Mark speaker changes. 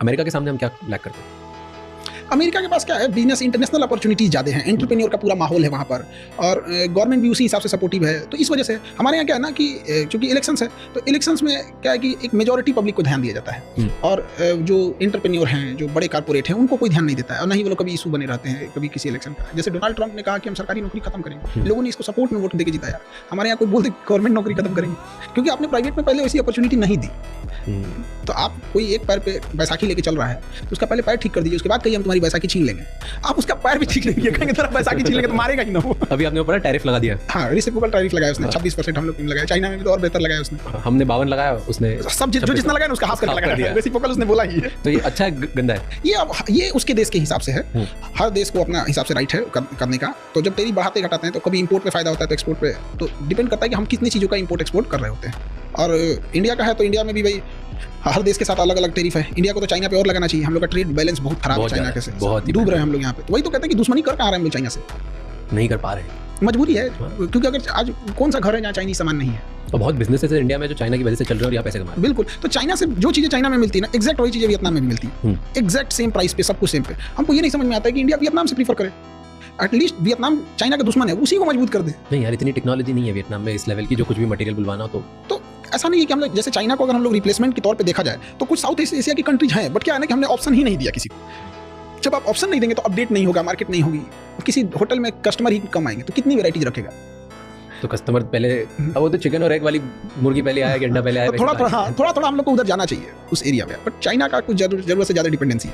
Speaker 1: America के सामने हम क्या लैक करते हैं?
Speaker 2: अमेरिका के पास क्या है, बिजनेस इंटरनेशनल अपॉर्चुनिटीज ज़्यादा हैं, एंटरप्रेन्योर का पूरा माहौल है वहाँ पर, और गवर्नमेंट भी उसी हिसाब से सपोर्टिव है। तो इस वजह से हमारे यहाँ क्या है ना कि चूंकि इलेक्शंस है, तो इलेक्शंस में क्या है कि एक मेजॉरिटी पब्लिक को ध्यान दिया जाता है, और जो एंटरप्रेन्योर हैं, जो बड़े कारपोरेट हैं, उनको कोई ध्यान नहीं देता है, और ना ही वो लोग कभी इशू बने रहते हैं कभी किसी इलेक्शन का। जैसे डोनाल्ड ट्रंप ने कहा कि हम सरकारी नौकरी खत्म करेंगे, लोगों ने इसको सपोर्ट में वोट देकर जिताया। हमारे यहाँ कोई बोलते गवर्नमेंट नौकरी खत्म करेंगे, क्योंकि आपने प्राइवेट में पहले वैसी अपॉर्चुनिटी नहीं दी। तो आप कोई एक पैर पे बैसाखी लेके चल रहा है, तो उसका पहले पैर ठीक कर दीजिए, उसके बाद कहिए हम तुम्हारी बैसाखी छीन लेंगे। आप उसका पैर भी ठीक नहीं किया, कहेंगे तेरा बैसाखी छीन लेंगे तो मारेगा ही ना वो।
Speaker 1: अभी आपने ऊपर टैरिफ लगा दिया।
Speaker 2: हाँ, रिसिप्रोकल टैरिफ लगाया उसने, 26% हम लोग लगाया। चाइना में भी तो और बेहतर लगाया उसने,
Speaker 1: हमने 52 लगाया, उसने
Speaker 2: सब जो जितना लगाया उसका हाफ करके लगा दिया। रिसिप्रोकल उसने बोला ही है।
Speaker 1: तो ये अच्छा है गंदा है?
Speaker 2: ये उसके देश के हिसाब से है, हर देश को अपना हिसाब से राइट है करने का। तो जब टैरिफ बढ़ाते घटाते हैं तो कभी इंपोर्ट पे फायदा होता है, तो एक्सपोर्ट पे तो डिपेंड करता है कि हम कितनी चीज़ों का इंपोर्ट एक्सपोर्ट कर रहे होते हैं। और इंडिया का है तो इंडिया में भी भाई हर देश के साथ अलग अलग टैरिफ है। इंडिया को तो चाइना पे और लगाना चाहिए, हम लोग का ट्रेड बैलेंस बहुत खराब है चाइना के से, बहुत डूब रहे हैं हम लोग यहाँ पे। तो वही तो कहते हैं कि दुश्मनी कर कहाँ रहे हैं हम लोग चाइना से,
Speaker 1: नहीं कर पा रहे,
Speaker 2: मजबूरी है। क्योंकि अगर आज कौन सा घर है जहाँ चाइनीज सामान नहीं है,
Speaker 1: तो बहुत बिजनेसेस है इंडिया में जो चाइना की वजह से चल रहे हैं और यहाँ पैसे कमा रहे हैं।
Speaker 2: बिल्कुल। तो चाइना से जो चीज़ें चाइना में मिलती है ना, एग्जैक्ट वही चीज़ें वियतनाम में भी मिलती है, एग्जैक्ट सेम प्राइस पे, सब कुछ सेम पे। हमको ये नहीं समझ में आता है कि इंडिया वियतनाम से प्रीफर करे। एटलीस्ट वियतनाम चाइना का दुश्मन है, उसी को मजबूत कर दे।
Speaker 1: नहीं यार, इतनी टेक्नोलॉजी नहीं है वियतनाम में इस लेवल की, जो कुछ भी मटेरियल बुलवाना हो तो
Speaker 2: ऐसा नहीं है कि हम लोग जैसे चाइना को अगर हम लोग रिप्लेसमेंट के तौर पे देखा जाए तो कुछ साउथ ईस्ट एशिया की कंट्रीज हैं, बट क्या है ना कि हमने ऑप्शन ही नहीं दिया किसी को। जब आप ऑप्शन नहीं देंगे तो अपडेट नहीं होगा, मार्केट नहीं होगी, किसी होटल में कस्टमर ही कम आएंगे, तो कितनी वेराइटीज रखेगा।
Speaker 1: तो कस्टमर पहले, अब वो तो चिकन और एग वाली मुर्गी पहले आया कि अंडा पहले आया,
Speaker 2: थोड़ा थोड़ा हम लोग को उधर जाना चाहिए उस एरिया में। बट चाइना का कुछ जरूरत से ज़्यादा डिपेंडेंसी है।